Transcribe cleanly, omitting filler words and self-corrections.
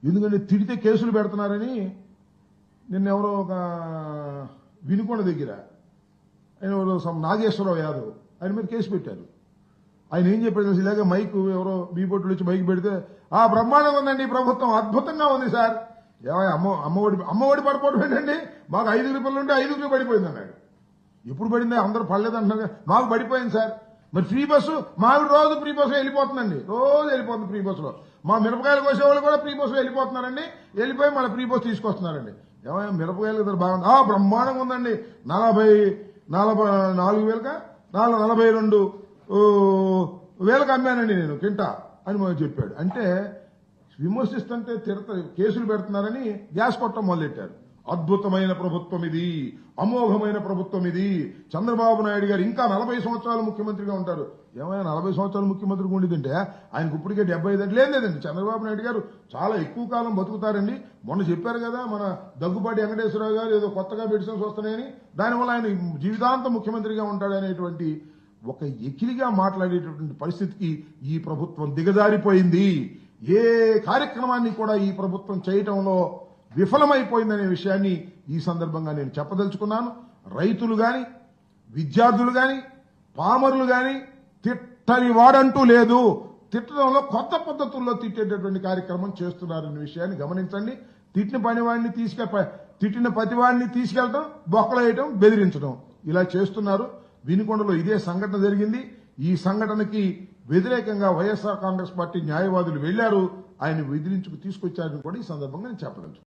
ఎందుకంటే తిడితే కేసులు పెడుతున్నారని నిన్న ఎవరో ఒక వినుకొండ దగ్గర ఆయన ఎవరో నాగేశ్వరరావు యాదవ్ ఆయన మీద కేసు పెట్టారు. ఆయన ఏం చెప్పారు తెలుసు, ఇలాగే మైక్ ఎవరో బీబొట్టులు వచ్చి మైక్ పెడితే బ్రహ్మాండంగా ఉందండి ప్రభుత్వం, అద్భుతంగా ఉంది సార్. అమ్మఒడి పడిపోవడం ఏంటండి, మాకు 5 రూపాయలు ఉంటే 5 పడిపోయింది అన్నాడు. ఎప్పుడు పడింది, అందరూ పడలేదు అంటున్నారు. మాకు పడిపోయింది సార్. మరి ఫ్రీ బస్సు మాకు రోజు ఫ్రీ బస్సు వెళ్ళిపోతుందండి, రోజు వెళ్ళిపోతుంది ఫ్రీ బస్సులో. మా మిరపకాయలు కోసేవాళ్ళు కూడా ఫ్రీ బస్సులో వెళ్ళిపోతున్నారండి, వెళ్ళిపోయి మళ్ళీ ఫ్రీ బస్సు తీసుకొస్తున్నారండి. ఏమైనా మిరపకాయలు ఇద్దరు బాగుంది, బ్రహ్మాండంగా ఉందండి, 42,000కి అమ్మానండి నేను కింటా అని మనం చెప్పాడు. అంటే విమర్శిస్తుంటే కేసులు పెడుతున్నారని గ్యాస్ కొట్టడం మొదలెట్టారు. అద్భుతమైన ప్రభుత్వం ఇది, అమోఘమైన ప్రభుత్వం ఇది. చంద్రబాబు నాయుడు గారు ఇంకా 40 సంవత్సరాలు ముఖ్యమంత్రిగా ఉంటారు. ఏమైనా 40 సంవత్సరాలు ముఖ్యమంత్రిగా ఉండేదంటే ఆయనకు ఇప్పటికే 75 లేదండి. చంద్రబాబు నాయుడు గారు చాలా ఎక్కువ కాలం బతుకుతారండి. మొన్న చెప్పారు కదా మన దగ్గుబాటి వెంకటేశ్వరరావు గారు ఏదో కొత్తగా మెడిసిన్స్ వస్తున్నాయని, దానివల్ల ఆయన జీవితాంతం ముఖ్యమంత్రిగా ఉంటాడనేటువంటి ఒక ఎకిలిగా మాట్లాడేటటువంటి పరిస్థితికి ఈ ప్రభుత్వం దిగజారిపోయింది. ఏ కార్యక్రమాన్ని కూడా ఈ ప్రభుత్వం చేయటంలో విఫలమైపోయిందనే విషయాన్ని ఈ సందర్భంగా నేను చెప్పదలుచుకున్నాను. రైతులు గాని, విద్యార్థులు గాని, పామరులు గాని తిట్టని వాడంటూ లేదు. తిట్టడంలో కొత్త పద్ధతుల్లో తిట్టేటటువంటి కార్యక్రమం చేస్తున్నారనే విషయాన్ని గమనించండి. తిట్టిన ప్రతివాడిని తీసుకెళ్లడం, బొక్కలేయటం, బెదిరించడం ఇలా చేస్తున్నారు. వినుకొండలో ఇదే సంఘటన జరిగింది. ఈ సంఘటనకి వ్యతిరేకంగా వైఎస్ఆర్ కాంగ్రెస్ పార్టీ న్యాయవాదులు వెళ్లారు, ఆయన బెదిరించుకు తీసుకొచ్చారని కూడా ఈ సందర్భంగా నేను చెప్పదలుచుకున్నాను.